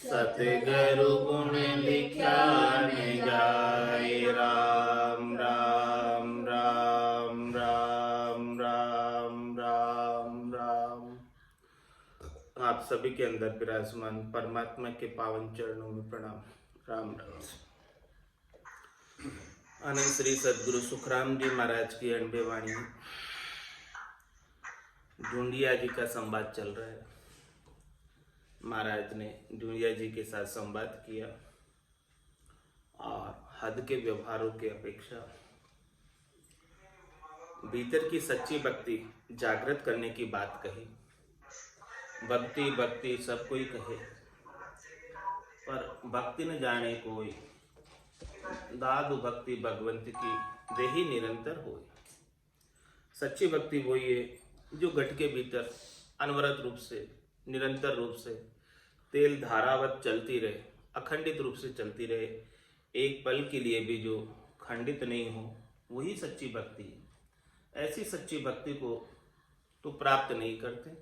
सतगुरु गुण लिख्या न जाए। राम राम राम राम राम राम राम। आप सभी के अंदर विराजमान परमात्मा के पावन चरणों में प्रणाम। राम राम। आनंद श्री सदगुरु सुखराम जी महाराज की अनबे वाणी। ढूंढिया जी का संवाद चल रहा है। महाराज ने ढूंढिया जी के साथ संवाद किया और हद के व्यवहारों की अपेक्षा भीतर की सच्ची भक्ति जागृत करने की बात कही। भक्ति भक्ति सब कोई कहे, पर भक्ति न जाने कोई, दादु भक्ति भगवंत की देही निरंतर होए। सच्ची भक्ति वही है जो घट के भीतर अनवरत रूप से, निरंतर रूप से तेल धारावत चलती रहे, अखंडित रूप से चलती रहे, एक पल के लिए भी जो खंडित नहीं हो, वही सच्ची भक्ति है। ऐसी सच्ची भक्ति को तो प्राप्त नहीं करते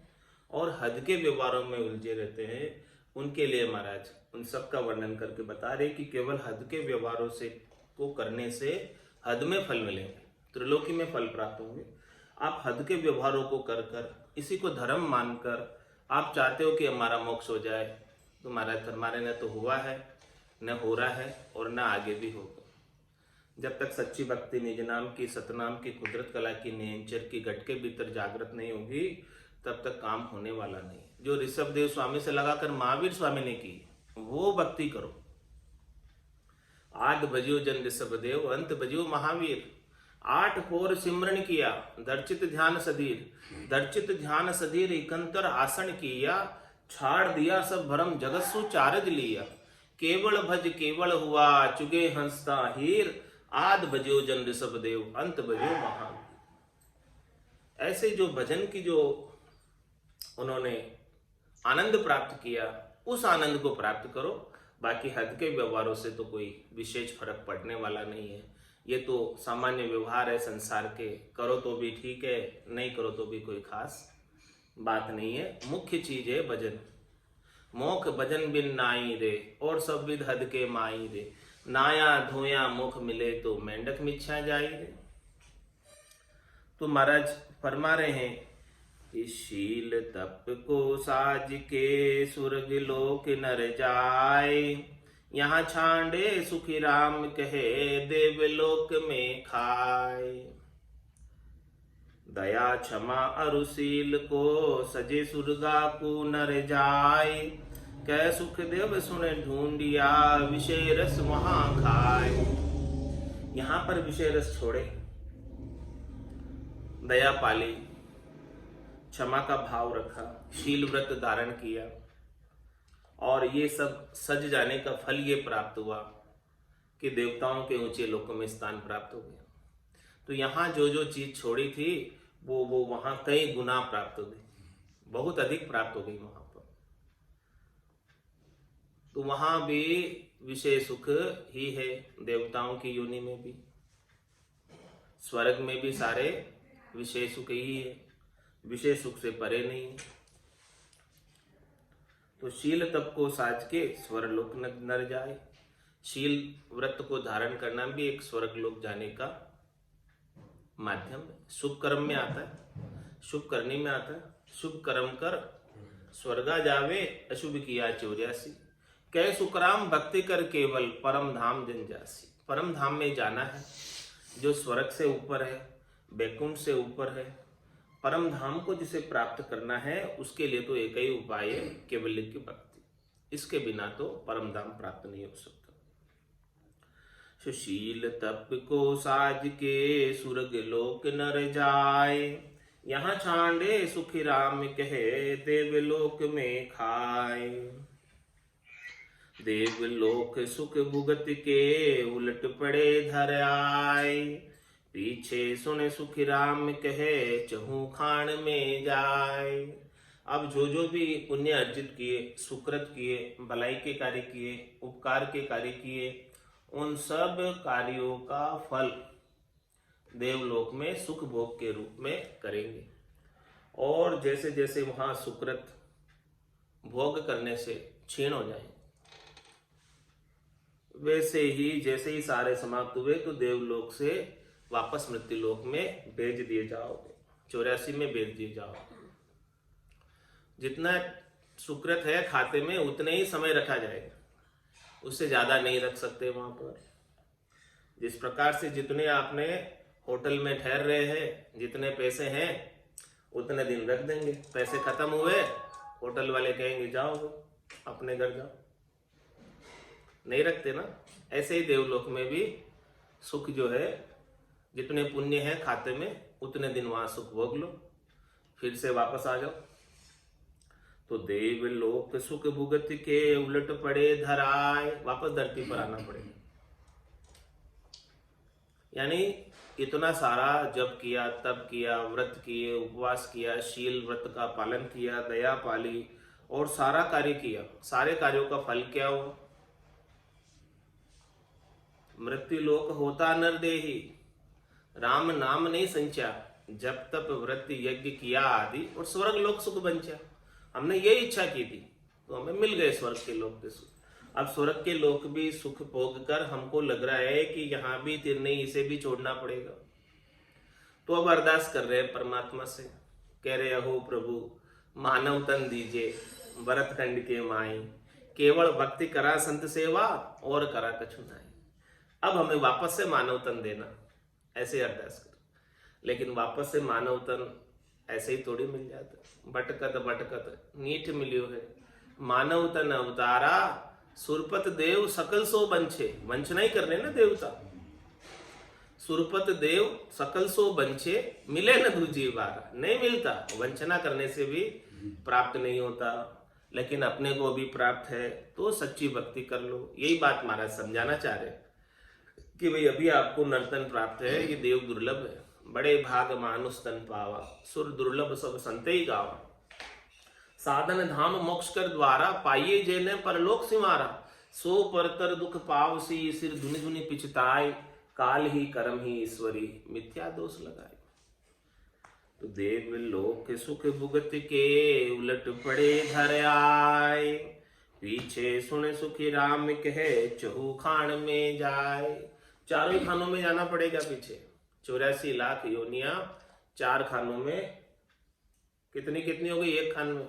और हद के व्यवहारों में उलझे रहते हैं। उनके लिए महाराज उन सब का वर्णन करके बता रहे कि केवल हद के व्यवहारों से को करने से हद में फल मिलेंगे, त्रिलोकी में फल प्राप्त होंगे। आप हद के व्यवहारों को कर कर इसी को धर्म मानकर आप चाहते हो कि हमारा मोक्ष हो जाए, तो महाराज हमारे न तो हुआ है, न हो रहा है और न आगे भी होगा। जब तक सच्ची भक्ति निज नाम की, सतनाम की, कुदरत कला की, नेंचर की घट के भीतर जागृत नहीं होगी, तब तक काम होने वाला नहीं। जो ऋषभ देव स्वामी से लगाकर महावीर स्वामी ने की, वो भक्ति करो। आद भजियो जन ऋषभ देव, अंत भजियो महावीर। 8 पोर सिमरन किया, दर्चित ध्यान सधीर। दर्चित ध्यान सधीर इकंतर आसन किया, छाड़ दिया सब भरम जगत सु चारज लिया। केवल भज केवल हुआ, चुगे हंसता हीर। आद भजियो जन ऋषभ देव, अंत भजियो महावीर। ऐसे जो भजन की जो उन्होंने आनंद प्राप्त किया, उस आनंद को प्राप्त करो। बाकी हद के व्यवहारों से तो कोई विशेष फर्क पड़ने वाला नहीं है। ये तो सामान्य व्यवहार है संसार के, करो तो भी ठीक है, नहीं करो तो भी कोई खास बात नहीं है। मुख्य चीज है भजन। मोख भजन बिन नाई रे, और सब विध हद के माई रे। नाया धोया मुख मिले तो मेंढक मिच्छा जाई रे। तो महाराज फरमा रहे हैं कि शील तप को साज के स्वर्ग लोक नर जाए। यहाँ छांडे सुखी राम कहे, देवलोक में खाए। दया क्षमा अरुशील को सजे सुरगा को नर जाए। कह सुख देव सुने ढूंढिया, विषय रस वहां खाए। यहाँ पर विषय रस छोड़े, दया पाली, क्षमा का भाव रखा, शील व्रत धारण किया और ये सब सज जाने का फल ये प्राप्त हुआ कि देवताओं के ऊंचे लोकों में स्थान प्राप्त हो गया। तो यहाँ जो जो चीज छोड़ी थी वो वहां कई गुना प्राप्त हो गई, बहुत अधिक प्राप्त हो गई वहां पर। तो वहां भी विषय सुख ही है, देवताओं की योनि में भी, स्वर्ग में भी सारे विषय सुख ही है, विषय सुख से परे नहीं है। तो शील तप को साज के स्वर्गलोक नर जाए। शील व्रत को धारण करना भी एक स्वर्गलोक जाने का माध्यम है। शुभ कर्म में आता है, शुभ करने में आता है। शुभ कर्म कर स्वर्गा जावे, अशुभ किया चौर्यासी। कह सुखराम भक्ति कर केवल, परम धाम जन जासी। परम धाम में जाना है जो स्वर्ग से ऊपर है, बैकुंठ से ऊपर है। परम धाम को जिसे प्राप्त करना है उसके लिए तो एक ही उपाय है, केवल की भक्ति। इसके बिना तो परम धाम प्राप्त नहीं हो सकता। सुशील तप को साज के सुरग लोक नर जाए। यहाँ छांडे सुखी राम कहे, देवलोक में खाए। देवलोक सुख भुगत के, उलट पड़े धर आए। पीछे सुने सुखी राम कहे, चहु खान में जाए। अब जो जो भी पुण्य अर्जित किए, सुकृत किए, भलाई के कार्य किए, उपकार के कार्य किए, उन सब कार्यों का फल देवलोक में सुख भोग के रूप में करेंगे। और जैसे जैसे वहां सुकृत भोग करने से क्षीण हो जाए, वैसे ही जैसे ही सारे समाप्त हुए तो देवलोक से वापस मृत्युलोक में भेज दिए जाओगे, 84 में भेज दिए जाओगे। जितना सुकृत है खाते में उतने ही समय रखा जाएगा, उससे ज्यादा नहीं रख सकते वहां पर। जिस प्रकार से जितने आपने होटल में ठहर रहे हैं, जितने पैसे हैं उतने दिन रख देंगे। पैसे खत्म हुए, होटल वाले कहेंगे जाओ अपने घर जाओ, नहीं रखते ना। ऐसे ही देवलोक में भी सुख जो है, जितने पुण्य है खाते में उतने दिन वहां सुख भोग लो, फिर से वापस आ जाओ। तो देवलोक सुख भुगत के उलट पड़े धराए, वापस धरती पर आना पड़ेगा। यानी इतना सारा जप किया, तप किया, व्रत किए, उपवास किया, शील व्रत का पालन किया, दया पाली और सारा कार्य किया, सारे कार्यों का फल क्या हुआ? मृत्युलोक होता नर देही, राम नाम नहीं संचा, जब तप व्रत यज्ञ किया आदि, और स्वर्ग लोक सुख बंचा। हमने ये इच्छा की थी तो हमें मिल गए स्वर्ग के लोक के सुख। अब स्वर्ग के लोक भी सुख भोग कर हमको लग रहा है कि यहाँ भी तिर नहीं, इसे भी छोड़ना पड़ेगा। तो अब अरदास कर रहे हैं परमात्मा से, कह रहे हो प्रभु मानव तन दीजिए, भरत खंड के माई, केवल भक्ति करा संत सेवा और करा कछु नाई। अब हमें वापस से मानव तन देना, ऐसे अरदास कर। लेकिन वापस से मानव तन ऐसे ही थोड़ी मिल जाता, भटकत भटकत नीठ मिलियो है। मानव तन अवतारा सुरपत देव सकल सो बंछे, वंचना ही करने ना देवता। सुरपत देव सकल सो बंछे, मिले न दूजी बार, नहीं मिलता। वंचना करने से भी प्राप्त नहीं होता, लेकिन अपने को भी प्राप्त है तो सच्ची भक्ति कर लो। यही बात महाराज समझाना चाह रहे कि भाई अभी आपको नर्तन प्राप्त है, ये देव दुर्लभ है। बड़े भाग मानुष तन पावा, सुर दुर्लभ सब संते ही गावा। साधन धाम मोक्ष कर द्वारा, पाइये जेने परलोक सिमारा। सो परतर दुख पावसी, सिर धुनि धुनि पिछताए। काल ही कर्म ही ईश्वरी, मिथ्या दोष लगाए। तो देव लोक सुख भुगत के, उलट पड़े धर आए। पीछे सुन सुखी राम कहे, चहु खान में जाए। चारों ही खानों में जाना पड़ेगा पीछे। 84 लाख योनिया 4 खानों में, कितनी कितनी हो गई एक खान में?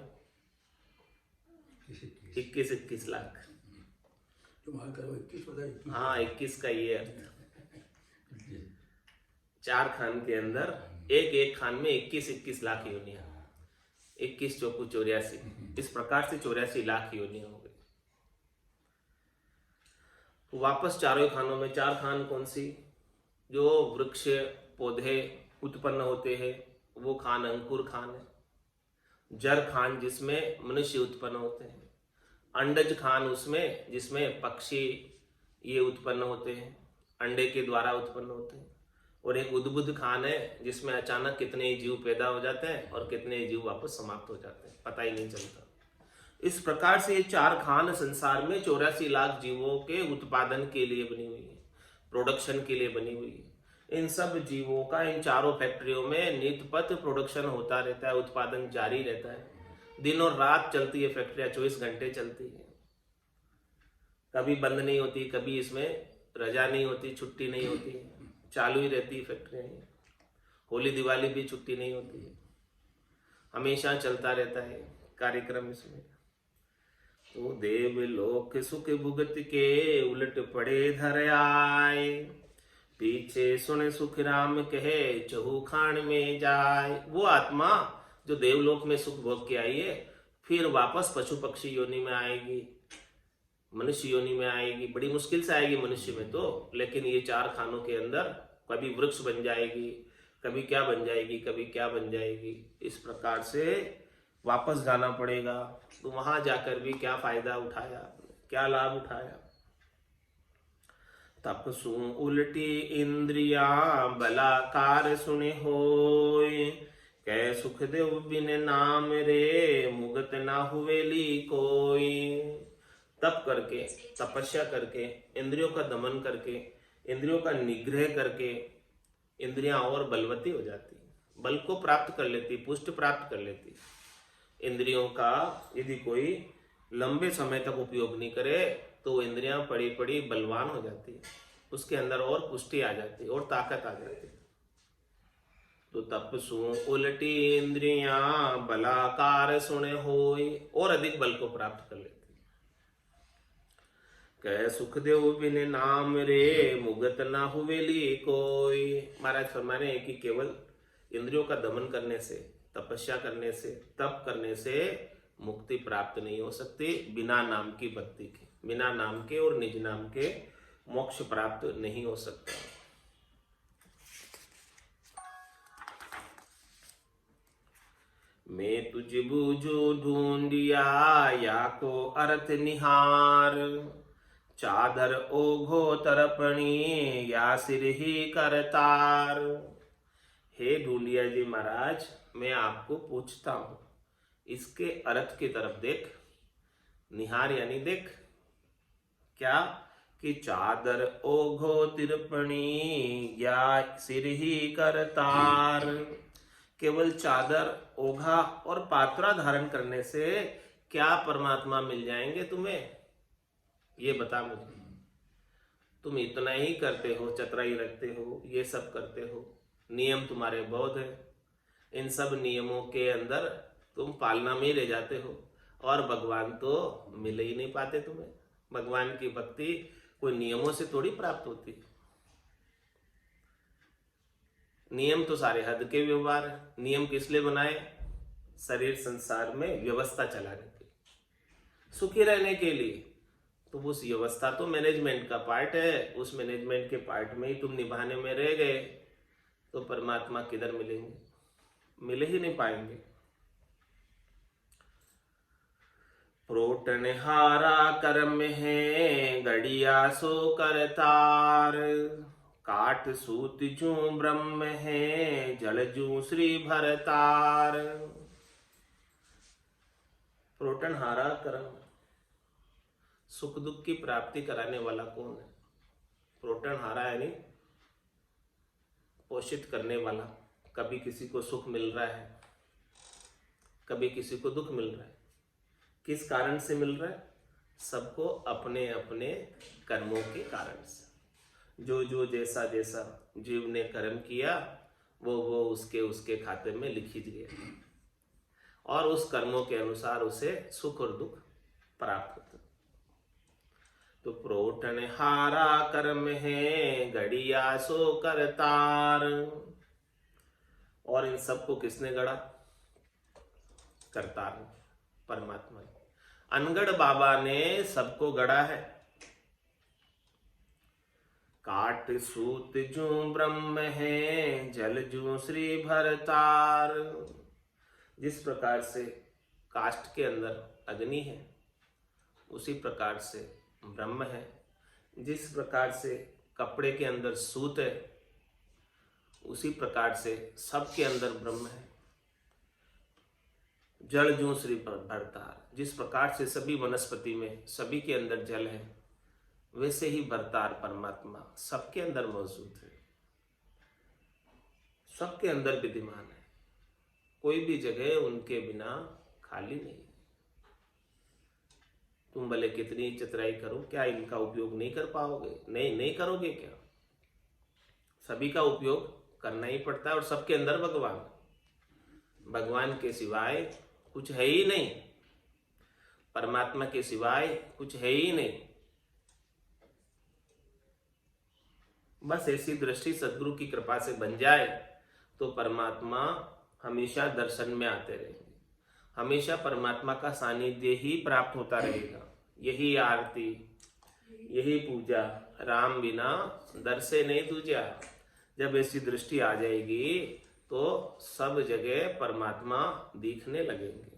21 लाख। हाँ 21 का ये अर्थ। 4 खान के अंदर एक खान में 21 लाख योनिया, 21 चौकू 84, इस प्रकार से 84 लाख योनिया हो गई। तो वापस चारों खानों में, 4 खान कौन सी? जो वृक्ष पौधे उत्पन्न होते हैं वो खान अंकुर खान है। जर खान जिसमें मनुष्य उत्पन्न होते हैं। अंडज खान उसमें जिसमें पक्षी ये उत्पन्न होते हैं, अंडे के द्वारा उत्पन्न होते हैं। और एक उद्बुद्ध खान है जिसमें अचानक कितने जीव पैदा हो जाते हैं और कितने जीव वापस समाप्त हो जाते हैं, पता ही नहीं चलता। इस प्रकार से ये 4 खान संसार में 84 लाख जीवों के उत्पादन के लिए बनी हुई है, प्रोडक्शन के लिए बनी हुई है। इन सब जीवों का इन चारों फैक्ट्रियों में नित्यपथ प्रोडक्शन होता रहता है, उत्पादन जारी रहता है। दिन और रात चलती है फैक्ट्रियां, 24 घंटे चलती है, कभी बंद नहीं होती, कभी इसमें रजा नहीं होती, छुट्टी नहीं होती, चालू ही रहती है फैक्ट्रियां। होली दिवाली भी छुट्टी नहीं होती है, हमेशा चलता रहता है कार्यक्रम इसमें। तो देव लोक सुख भुगत के, उलट पड़े धर आए। पीछे सुन सुख राम कहे, चहु खान में जाए। वो आत्मा जो देवलोक में सुख भोग के आई है, फिर वापस पशु पक्षी योनि में आएगी, मनुष्य योनि में आएगी। बड़ी मुश्किल से आएगी मनुष्य में तो, लेकिन ये 4 खानों के अंदर कभी वृक्ष बन जाएगी, कभी क्या बन जाएगी, कभी क्या बन जाएगी। इस प्रकार से वापस जाना पड़ेगा। तो वहां जाकर भी क्या फायदा उठाया, क्या लाभ उठाया? तपसु उल्टी इंद्रिया, बलाकार सुने होय। कै सुख देव बिन नाम रे, मुगत ना हुवेली कोई। तप करके, तपस्या करके, इंद्रियों का दमन करके, इंद्रियों का निग्रह करके इंद्रियां और बलवती हो जाती, बल को प्राप्त कर लेती, पुष्ट प्राप्त कर लेती। इंद्रियों का यदि कोई लंबे समय तक उपयोग नहीं करे तो वो इंद्रियां पड़ी पड़ी बलवान हो जाती है, उसके अंदर और पुष्टि आ जाती है और ताकत आ जाती है। तो तपसु उलटी इंद्रियां बलाकार सुने होय, और अधिक बल को प्राप्त कर लेती। कह सुखदेव बिन नाम रे मुगत ना हुवेली कोई। महाराज फरमाने कि केवल इंद्रियों का दमन करने से, तपस्या करने से, तप करने से मुक्ति प्राप्त नहीं हो सकती। बिना नाम की भक्ति के, बिना नाम के और निज नाम के मोक्ष प्राप्त नहीं हो सकता। मैं तुझ बूझू ढूंढिया या को अर्थ निहार, चादर ओघो तरपणी या सिर ही करतार। हे ढूंढिया जी महाराज, मैं आपको पूछता हूं, इसके अर्थ की तरफ देख। निहार यानी देख, क्या कि चादर ओघो तिरपणी या सिर ही करतार। केवल चादर, ओघा और पात्रा धारण करने से क्या परमात्मा मिल जाएंगे तुम्हें? ये बता मुझे। तुम इतना ही करते हो, चतुराई रखते हो, ये सब करते हो, नियम तुम्हारे बहुत है, इन सब नियमों के अंदर तुम पालना में ही रह जाते हो, और भगवान तो मिल ही नहीं पाते तुम्हें। भगवान की भक्ति कोई नियमों से थोड़ी प्राप्त होती है। नियम तो सारे हद के व्यवहार है। नियम किस लिए बनाए? शरीर संसार में व्यवस्था चलाने के लिए, सुखी रहने के लिए। तो उस व्यवस्था तो मैनेजमेंट का पार्ट है, उस मैनेजमेंट के पार्ट में ही तुम निभाने में रह गए तो परमात्मा किधर मिलेंगे? मिल ही नहीं पाएंगे। प्रोटन हारा कर्म है गड़िया सो करतार, काट सूत जू ब्रह्म है जल जू श्री भरतार। प्रोटन हारा कर्म, सुख दुख की प्राप्ति कराने वाला कौन है? प्रोटन हारा यानी पोषित करने वाला। कभी किसी को सुख मिल रहा है, कभी किसी को दुख मिल रहा है। किस कारण से मिल रहा है? सबको अपने अपने कर्मों के कारण से। जो जो जैसा जैसा जीव ने कर्म किया वो उसके उसके खाते में लिखित गया, और उस कर्मों के अनुसार उसे सुख और दुख प्राप्त होता। तो प्रोटन हारा कर्म है गड़िया सो करतार। और इन सबको किसने गढ़ा? करतार ने, परमात्मा ने। अनगढ़ बाबा ने सबको गढ़ा है। काट सूत जू ब्रह्म है जल जू श्री भरतार। जिस प्रकार से काष्ठ के अंदर अग्नि है, उसी प्रकार से ब्रह्म है। जिस प्रकार से कपड़े के अंदर सूत है, उसी प्रकार से सबके अंदर ब्रह्म है। जल जू श्री भरतार, जिस प्रकार से सभी वनस्पति में सभी के अंदर जल है, वैसे ही भरतार परमात्मा सबके अंदर मौजूद है, सबके अंदर विद्यमान है। कोई भी जगह उनके बिना खाली नहीं। तुम भले कितनी चतुराई करो, क्या इनका उपयोग नहीं कर पाओगे? नहीं करोगे क्या? सभी का उपयोग करना ही पड़ता है। और सबके अंदर भगवान के सिवाय कुछ है ही नहीं, परमात्मा के सिवाय कुछ है ही नहीं। बस ऐसी दृष्टि सद्गुरु की कृपा से बन जाए तो परमात्मा हमेशा दर्शन में आते रहेंगे, हमेशा परमात्मा का सानिध्य ही प्राप्त होता रहेगा। यही आरती, यही पूजा, राम बिना दर से नहीं दूजा। जब ऐसी दृष्टि आ जाएगी तो सब जगह परमात्मा दिखने लगेंगे।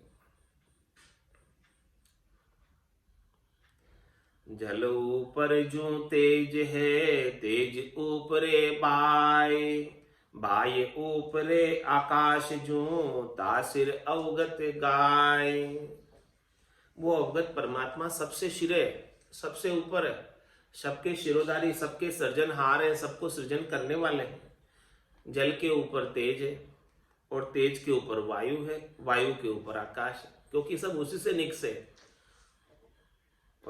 जल ऊपर जू तेज है, तेज ऊपरे बाय, बाय ऊपरे आकाश जू, तासिर अवगत गाय। वो अवगत परमात्मा सबसे शिरे, सबसे ऊपर है, सबके शिरोधारी, सबके सृजनहार है, सबको सृजन करने वाले हैं। जल के ऊपर तेज है, और तेज के ऊपर वायु है, वायु के ऊपर आकाश है, क्योंकि सब उसी से निकसे।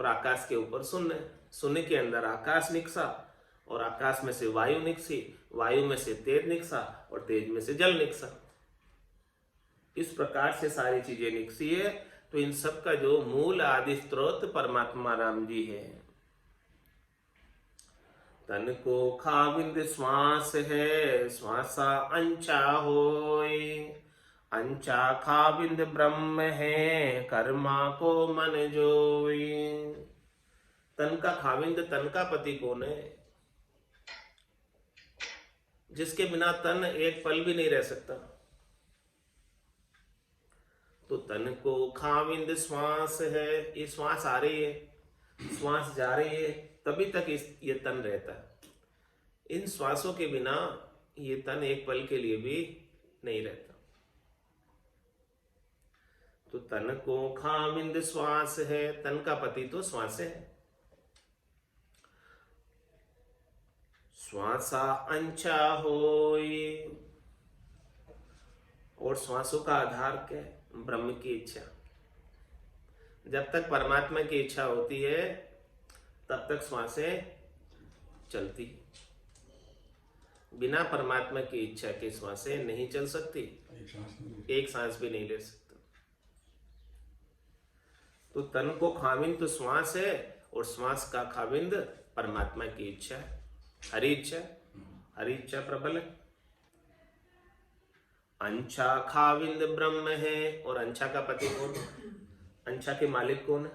और आकाश के ऊपर शून्य, शून्य के अंदर आकाश निकसा और आकाश में से वायु निकसी, वायु में से तेज निकसा और तेज में से जल निकसा। इस प्रकार से सारी चीजें निकसी है। तो इन सब का जो मूल आदि स्रोत परमात्मा राम जी है। तन को खाविंद श्वास है, श्वासा अंचा होय, अंचा खाविंद ब्रह्म है, कर्मा को मन जोई। तन का खाविंद, तन का पति कौन है? जिसके बिना तन एक पल भी नहीं रह सकता। तो तन को खाविंद श्वास है, ये श्वास आ रही है, श्वास जा रही है, तभी तक ये तन रहता है। इन श्वासों के बिना ये तन एक पल के लिए भी नहीं रहता। तो तन को खाविंद श्वास है, तन का पति तो श्वास है। श्वासा अंचा होय, और श्वासों का आधार क्या है? ब्रह्म की इच्छा। जब तक परमात्मा की इच्छा होती है तब तक श्वासें चलती। बिना परमात्मा की इच्छा के श्वासें नहीं चल सकती, एक सांस भी नहीं ले सकता। तो तन को खाविंद तो श्वास है और श्वास का खाविंद परमात्मा की इच्छा है, हरि इच्छा। हरि इच्छा प्रबल है। अंशा खाविंद ब्रह्म है, और अंशा का पति कौन? अंशा के मालिक कौन है?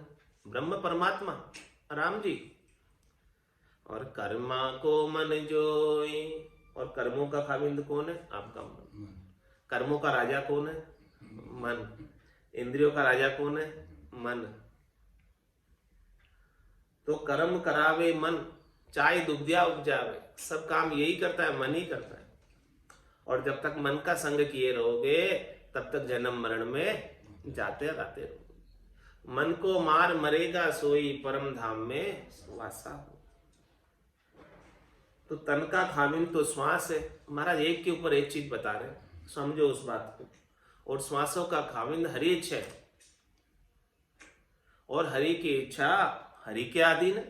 ब्रह्म परमात्मा राम जी। और कर्मा को मन जोई, और कर्मों का खाविंद कौन है? आपका मन। कर्मों का राजा कौन है? मन। इंद्रियों का राजा कौन है? मन। तो कर्म करावे मन, चाहे दुग्ध्या उपजावे, सब काम यही करता है, मन ही करता है। और जब तक मन का संग किए रहोगे तब तक जन्म मरण में जाते रहते रहोगे। मन को मार मरेगा सोई, परम धाम में वासा हो। तो तन का खाविंद तो श्वास है। महाराज एक के ऊपर एक चीज बता रहे, समझो उस बात को। और श्वासों का खाविंद हरि इच्छा है, और हरि की इच्छा हरि के अधीन है।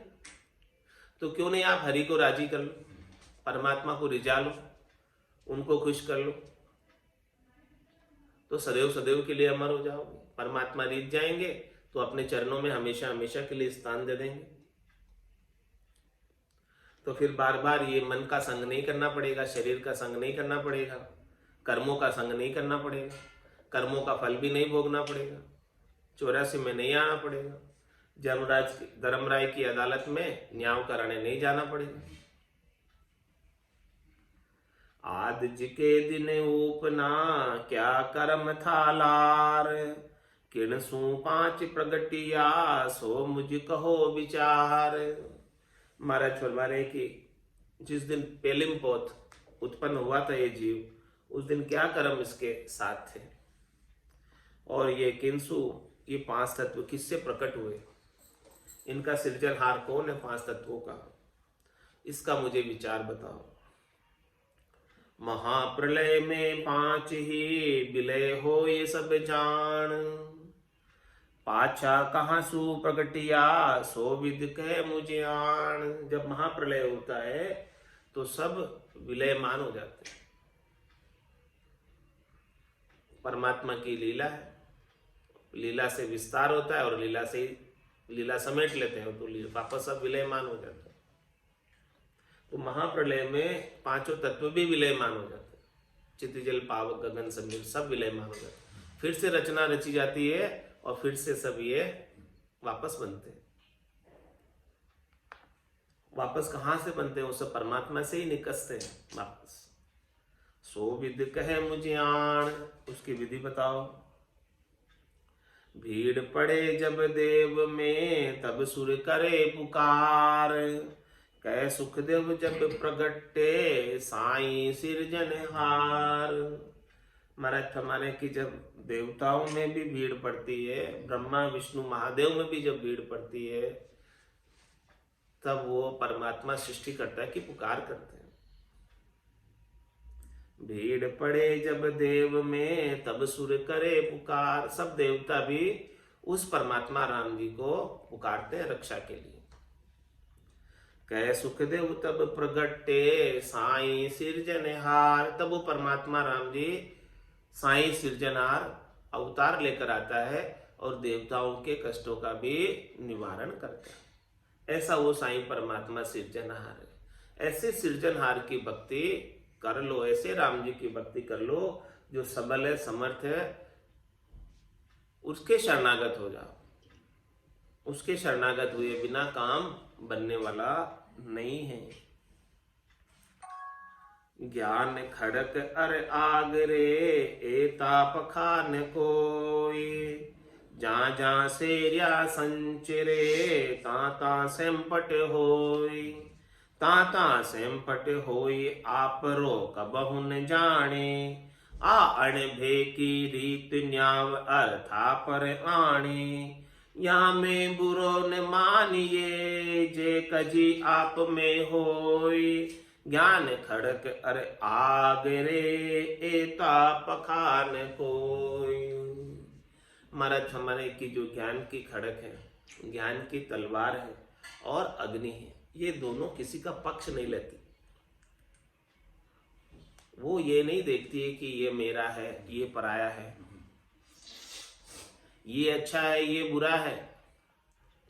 तो क्यों नहीं आप हरि को राजी कर लो, परमात्मा को रिझा लो, उनको खुश कर लो, तो सदैव सदैव के लिए अमर हो जाओगे। परमात्मा रिझ जाएंगे तो अपने चरणों में हमेशा हमेशा के लिए स्थान दे देंगे। तो फिर बार बार ये मन का संग नहीं करना पड़ेगा, शरीर का संग नहीं करना पड़ेगा, कर्मों का संग नहीं करना पड़ेगा, कर्मों का फल भी नहीं भोगना पड़ेगा, 84 में नहीं आना पड़ेगा, धर्मराय की अदालत में न्याय कराने नहीं जाना पड़ेगा। आज के दिन उपना क्या कर्म था लार, किण सु 5 प्रगटिया सो मुझ कहो विचार। महाराज फरमा रहे कि जिस दिन पेलिम पोत उत्पन्न हुआ था ये जीव, उस दिन क्या कर्म इसके साथ थे, और ये किंसु, ये 5 तत्व किससे प्रकट हुए, इनका सृजनहार कौन है 5 तत्वों का, इसका मुझे विचार बताओ। महाप्रलय में 5 ही विलय हो ये सब जान, पाछा कहाँ सु प्रगटिया सो विद कह मुझे आन। जब महाप्रलय होता है तो सब विलयमान हो जाते हैं। परमात्मा की लीला है, लीला से विस्तार होता है और लीला से लीला समेट लेते हैं, तो वापस सब विलयमान हो जाते हैं। तो महाप्रलय में 5 तत्व भी विलयमान हो जाते हैं, चित्त जल पावक गगन समीर सब विलयमान हो जाते हैं। फिर से रचना रची जाती है और फिर से सब ये वापस बनते हैं। वापस कहाँ से बनते हैं? वो सब परमात्मा से ही निकसते हैं वापस। सो विद कहे मुझे आण, उसकी विधि बताओ। भीड़ पड़े जब देव में तब सुर करे पुकार, कह सुखदेव जब प्रगटे साई सिरजनहार। महाराज हमारे की जब देवताओं में भी भीड़ पड़ती है, ब्रह्मा विष्णु महादेव में भी जब भीड़ पड़ती है, तब वो परमात्मा सृष्टि करता है कि पुकार करते हैं। भीड़ पड़े जब देव में तब सुर करे पुकार। सब देवता भी उस परमात्मा राम जी को पुकारते हैं रक्षा के लिए। कह सुखदेव तब प्रगटे साई सिरजनहार। तब वो परमात्मा राम जी साई सिरजनहार अवतार लेकर आता है और देवताओं के कष्टों का भी निवारण करता है। ऐसा वो साई परमात्मा सिरजनहार है। ऐसे सिरजनहार की भक्ति कर लो, ऐसे राम जी की भक्ति कर लो जो सबल है, समर्थ है, उसके शरणागत हो जाओ। उसके शरणागत हुए बिना काम बनने वाला नहीं है। ज्ञान खड़क अर आगरे एताप खान कोई। जा जा सेरिया संचरे ताता सेंपट होई। ताता सेंपट होई आप रो कबहु न जाने। आ अणभे की रीत न्याव अर्था पर आणे। या में बुरो न मानिए जे कजी आप में होई। ज्ञान खड़क अर आगरे एता पखान कोई। महाराज हमारे की जो ज्ञान की खड़क है, ज्ञान की तलवार है और अग्नि है, ये दोनों किसी का पक्ष नहीं लेती। वो ये नहीं देखती है कि ये मेरा है, ये पराया है, ये अच्छा है, ये बुरा है,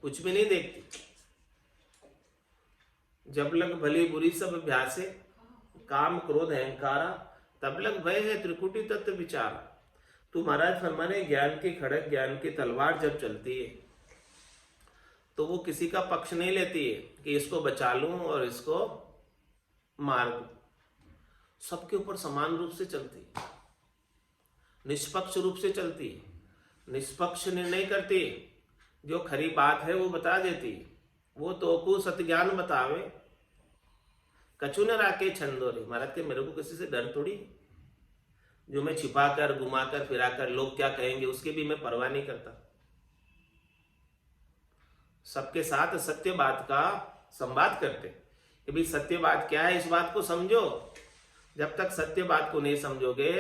कुछ भी नहीं देखती। जब लग भली बुरी सब अभ्यासे काम क्रोध अहंकारा। तब लग भय है त्रिकुटी तत्व विचारा। तो महाराज फरमाने ज्ञान की खड़क, ज्ञान की तलवार जब चलती है तो वो किसी का पक्ष नहीं लेती है कि इसको बचा लूं और इसको मार दूं। सबके ऊपर समान रूप से चलती है, निष्पक्ष रूप से चलती है, निष्पक्ष निर्णय करती है। जो खरी बात है वो बता देती है। वो तो को सत्य ज्ञान बतावे कछु न राके छंदोरे। महाराज के मेरे को किसी से डर थोड़ी, जो मैं छिपा कर घुमा कर फिरा कर लोग क्या कहेंगे उसकी भी मैं परवाह नहीं करता। सबके साथ सत्य बात का संवाद करते कि भाई सत्य बात क्या है, इस बात को समझो। जब तक सत्य बात को नहीं समझोगे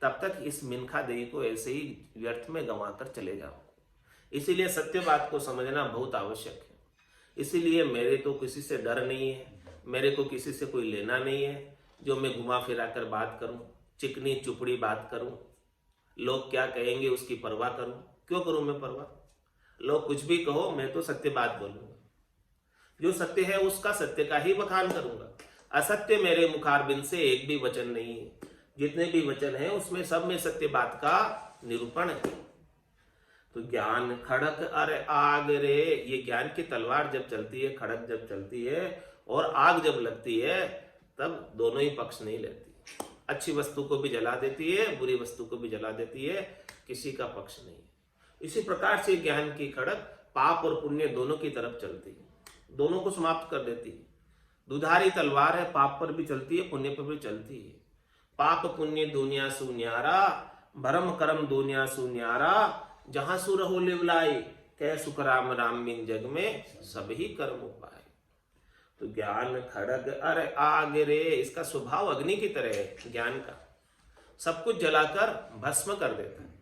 तब तक इस मिनखा देही को ऐसे ही व्यर्थ में गंवा कर चले जाओ। इसीलिए सत्य बात को समझना बहुत आवश्यक है। इसीलिए मेरे तो किसी से डर नहीं है, मेरे को किसी से कोई लेना नहीं है जो मैं घुमा फिरा कर बात करूं, चिकनी चुपड़ी बात करूं, लोग क्या कहेंगे उसकी परवाह करूं। क्यों करूं मैं परवाह? लोग कुछ भी कहो, मैं तो सत्य बात बोलूंगा। जो सत्य है उसका सत्य का ही बखान करूंगा। असत्य मेरे मुखारबिंद से एक भी वचन नहीं है। जितने भी वचन है उसमें सब में सत्य बात का निरूपण है। तो ज्ञान खड़क अरे आग रे, ये ज्ञान की तलवार जब चलती है, खड़क जब चलती है और आग जब लगती है तब दोनों ही पक्ष नहीं लेती। अच्छी वस्तु को भी जला देती है, बुरी वस्तु को भी जला देती है, किसी का पक्ष नहीं। इसी प्रकार से ज्ञान की खड़क पाप और पुण्य दोनों की तरफ चलती है, दोनों को समाप्त कर देती है। दुधारी तलवार है, पाप पर भी चलती है, पुण्य पर भी चलती है। पाप पुण्य दुनिया सुन्यारा, भरम करम दुनिया सुन्यारा। जहां सुर हो लिवलाई, कह सुख राम राम बिन जग में सब ही कर्म उपाय। तो ज्ञान खड़ग अरे आग रे, इसका स्वभाव अग्नि की तरह है। ज्ञान का सब कुछ जलाकर भस्म कर देता है,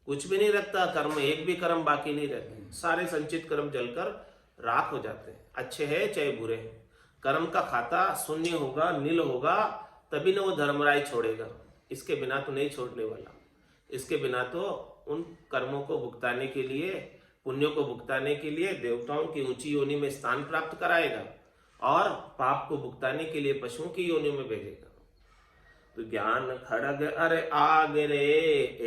कुछ भी नहीं रखता कर्म, एक भी कर्म बाकी नहीं रहते। सारे संचित कर्म जलकर राख हो जाते हैं, अच्छे हैं चाहे बुरे हैं। कर्म का खाता शून्य होगा, नील होगा, तभी ना वो धर्मराय छोड़ेगा। इसके बिना तो नहीं छोड़ने वाला। इसके बिना तो उन कर्मों को भुगताने के लिए, पुण्यों को भुगताने के लिए देवताओं की ऊंची योनि में स्थान प्राप्त कराएगा और पाप को भुगताने के लिए पशुओं की योनि में भेजेगा। तो ज्ञान खड़ग अरे आग रे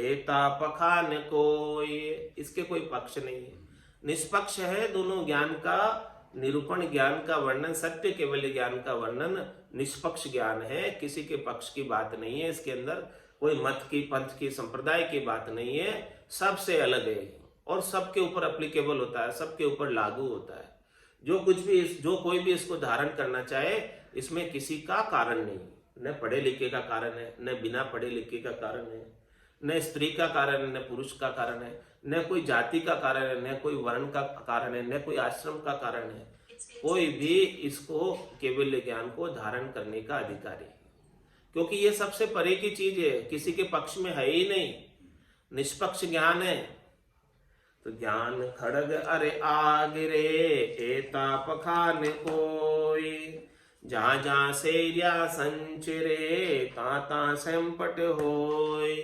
एता पखान कोई, इसके कोई पक्ष नहीं है, निष्पक्ष है। दोनों ज्ञान का निरूपण, ज्ञान का वर्णन, सत्य केवल ज्ञान का वर्णन निष्पक्ष ज्ञान है, किसी के पक्ष की बात नहीं है। इसके अंदर कोई मत की, पंथ की, संप्रदाय की बात नहीं है, सबसे अलग है और सबके ऊपर एप्लीकेबल होता है, सबके ऊपर लागू होता है। जो कोई भी इसको धारण करना चाहे, इसमें किसी का कारण नहीं, न पढ़े लिखे का कारण है, न बिना पढ़े लिखे का कारण है, न स्त्री का कारण है, न पुरुष का कारण है, न कोई जाति का कारण है, न कोई वर्ण का कारण है, न कोई आश्रम का कारण है। कोई भी इसको केवल ज्ञान को धारण करने का अधिकारी है, क्योंकि ये सबसे परे की चीज है, किसी के पक्ष में है ही नहीं, निष्पक्ष ज्ञान है। तो ज्ञान खड़ग अरे आग रे एता पखान कोई, जहाँ जहाँ सेरिया संचरे ता ता संपट होय।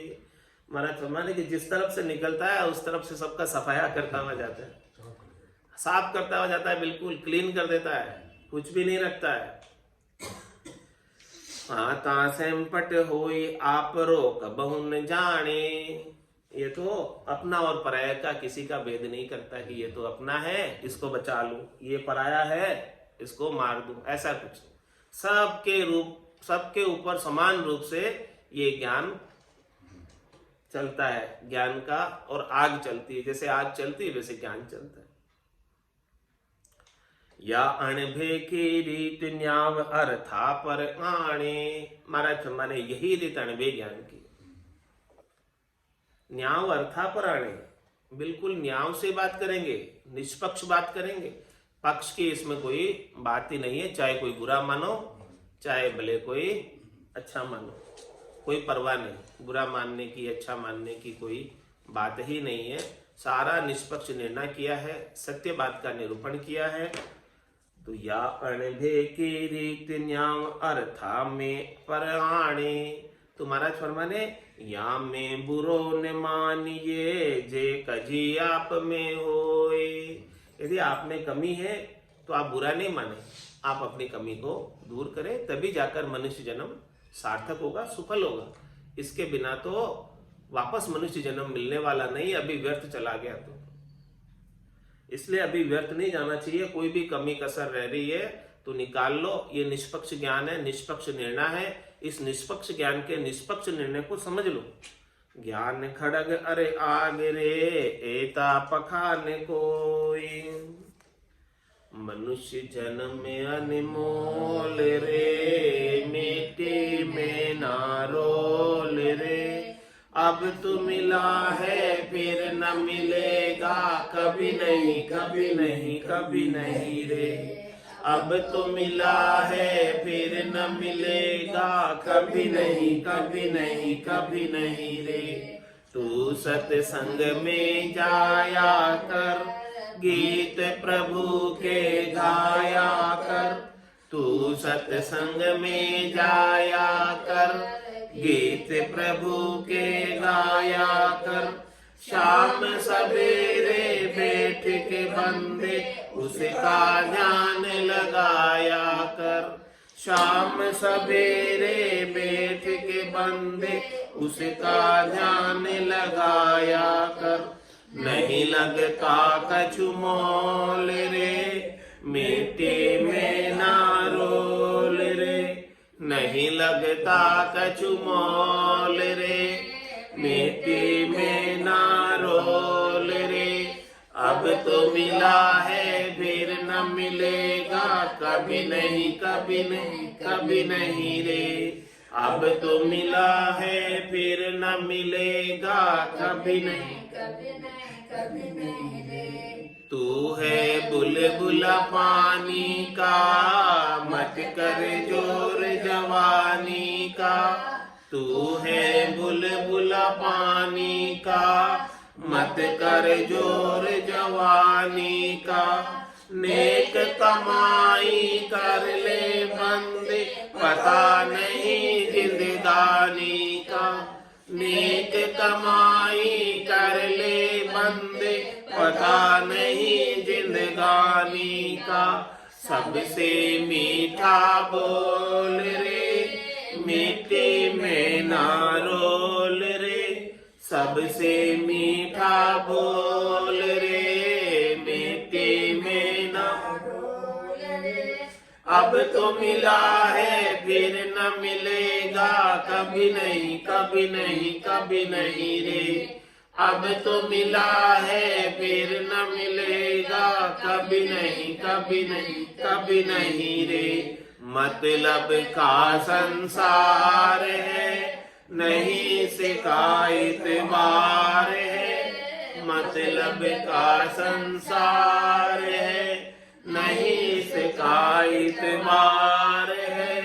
महाराज फरमाने कि जिस तरफ से निकलता है उस तरफ से सबका सफाया करता हुआ जाता है, साफ करता हुआ जाता है, बिल्कुल क्लीन कर देता है, कुछ भी नहीं रखता है। ता संपट होई आप रोक बहु न जाने। ये तो अपना और पराया का किसी का भेद नहीं करता कि ये तो अपना है इसको बचा लूं, ये पराया है इसको मार दूं, ऐसा कुछ। सबके ऊपर समान रूप से ये ज्ञान चलता है, ज्ञान का। और आग चलती है, जैसे आग चलती है वैसे ज्ञान चलता है। या अणभे की रीत न्याव अर्था पर आणे। महाराज माने यही रीत अणभे ज्ञान की, न्याव अर्था पर आणे, बिल्कुल न्याव से बात करेंगे, निष्पक्ष बात करेंगे, पक्ष की इसमें कोई बात ही नहीं है। चाहे कोई बुरा मानो चाहे भले कोई अच्छा मानो, कोई परवाह नहीं, बुरा मानने की अच्छा मानने की कोई बात ही नहीं है। सारा निष्पक्ष निर्णय किया है, सत्य बात का निरूपण किया है। तो या अणभे की रीत न्याव अर्था में पराणे। तो महाराज फरमाने या में बुरो न मानिए जे कजी आप में होए। यदि आप में कमी है तो आप बुरा नहीं माने, आप अपनी कमी को दूर करें, तभी जाकर मनुष्य जन्म सार्थक होगा, सफल होगा। इसके बिना तो वापस मनुष्य जन्म मिलने वाला नहीं, अभी व्यर्थ चला गया तो। इसलिए अभी व्यर्थ नहीं जाना चाहिए। कोई भी कमी कसर रह रही है तो निकाल लो। ये निष्पक्ष ज्ञान है, निष्पक्ष निर्णय है। इस निष्पक्ष ज्ञान के निष्पक्ष निर्णय को समझ लो। ज्ञान खड़ग अरे आग रे एता पखान कोई, मनुष्य जन्म अनमोल रे मिट्टी में ना रोल रे। अब तो मिला है फिर न मिलेगा, कभी नहीं कभी नहीं कभी नहीं रे। अब तो मिला है फिर न मिलेगा, कभी नहीं कभी नहीं कभी नहीं रे। तू सत्संग में जाया कर, गीत प्रभु के गाया कर। तू सत्संग में जाया कर, गीत प्रभु के गाया कर। शाम सवेरे बैठ के बंदे उसका ध्यान लगाया कर। शाम सवेरे बैठ के बंदे उसका ध्यान लगाया कर। नहीं लगता कछु मोल रे मिट्टी में ना रोल रे। नहीं लगता कछु मोल रे मिट्टी में ना रोल रे। अब तो मिला है फिर न मिलेगा, कभी नहीं कभी नहीं कभी नहीं रे। अब तो मिला है फिर न मिलेगा, कभी नहीं कभी नहीं रे। तू है बुलबुला पानी का, मत कर जोर जवानी का। तू है बुलबुला पानी का, मत कर जोर जवानी का। नेक कमाई कर ले बंदे, पता नहीं जिंदगानी का। नेक कमाई कर ले बंदे, पता नहीं जिंदगानी का। सबसे मीठा बोल रे मिट्टी में ना रोल रे। सबसे मीठा बोल रे मिट्टी में ना रोल रे। अब तो मिला है फिर न मिलेगा, कभी नहीं कभी नहीं कभी नहीं रे। अब तो मिला है फिर न मिलेगा, कभी नहीं कभी नहीं कभी नहीं रे। मतलब का संसार है, नहीं शिकायत बार है। मतलब का संसार है, नहीं शिकायत बार है।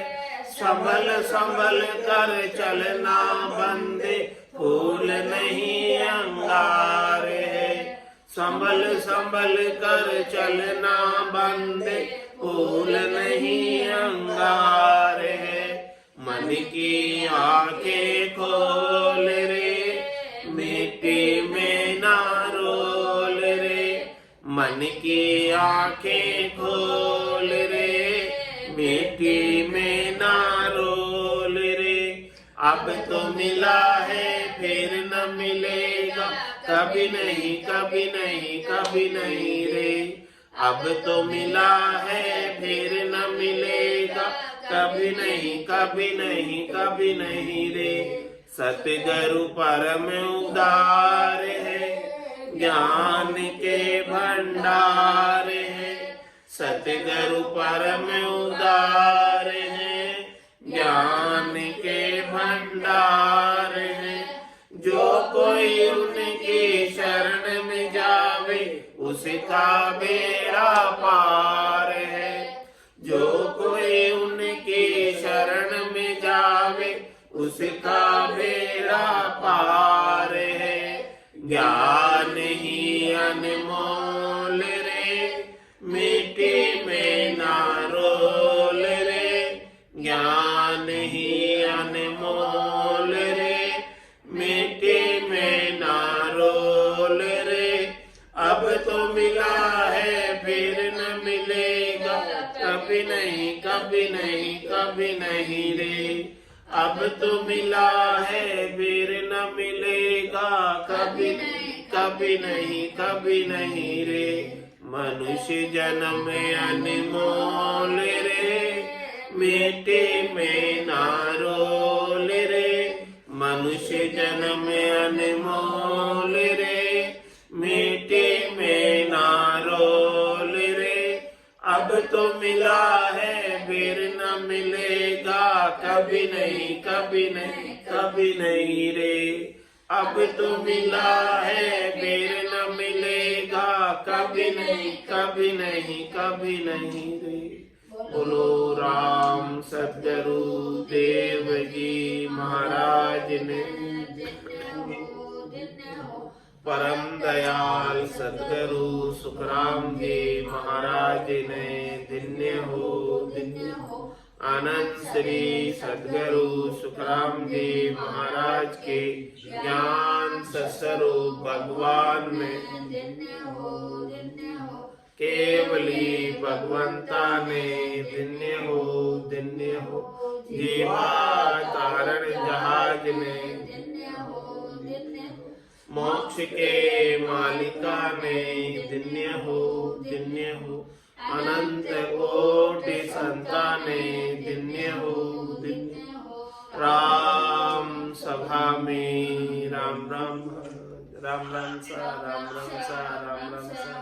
संभल संभल कर चलना बंदे, फूल नहीं अंगार है। संभल संभल कर चलना बंदे, फूल नहीं अंगारे। मन की आंखें खोल रे, मिट्टी में ना रोल रे। मन की आंखें खोल रे, मिट्टी में ना रोल रे। अब तो मिला है फिर न मिलेगा, कभी नहीं कभी नहीं कभी नहीं रे। अब तो मिला है फिर न मिलेगा, कभी नहीं कभी नहीं कभी नहीं रे। सतगुरु परम उदार है, ज्ञान के भंडार है। सतगुरु परम उदार है, ज्ञान के भंडार है। जो कोई उनकी शरण में जावे, उसका बेड़ा पार है। जो कोई उनकी शरण में जावे, उसका बेड़ा पार है। ज्ञान ही अनमोल रे, मिट्टी में ना रोल रे। ज्ञान ही अनमोल रे, मिट्टी में ना रोल रे। अब तो मिला है फिर न मिलेगा, कभी नहीं कभी नहीं कभी नहीं रे। अब तो मिला है फिर न मिलेगा, कभी कभी नहीं कभी नहीं रे। मनुष्य जन्म अनमोल रे, मिट्टी में ना रोल रे। मनुष्य जन्म अनमोल रे, मिट्टी में ना रोल रे। अब तो मिला है फिर न मिलेगा, कभी नहीं कभी नहीं कभी नहीं रे। अब तो मिला है फिर न मिलेगा, कभी नहीं कभी नहीं कभी नहीं रे। बोलो राम सद्गुरु देव जी महाराज ने, परम दयाल सद्गुरु सुखराम जी महाराज ने धन्य हो धन्य हो। आनंद श्री सद्गुरु सुखराम जी महाराज के ज्ञान स्वरूप भगवान ने, केवली भगवंता ने धन्य हो धन्य हो। जीवा तारण जहाज ने, मोक्ष के मालिका ने धन्य हो धन्य हो। अनंत कोटि संताने धन्य हो धन्य हो। राम सभा में राम राम राम राम सा राम राम सा राम राम सा।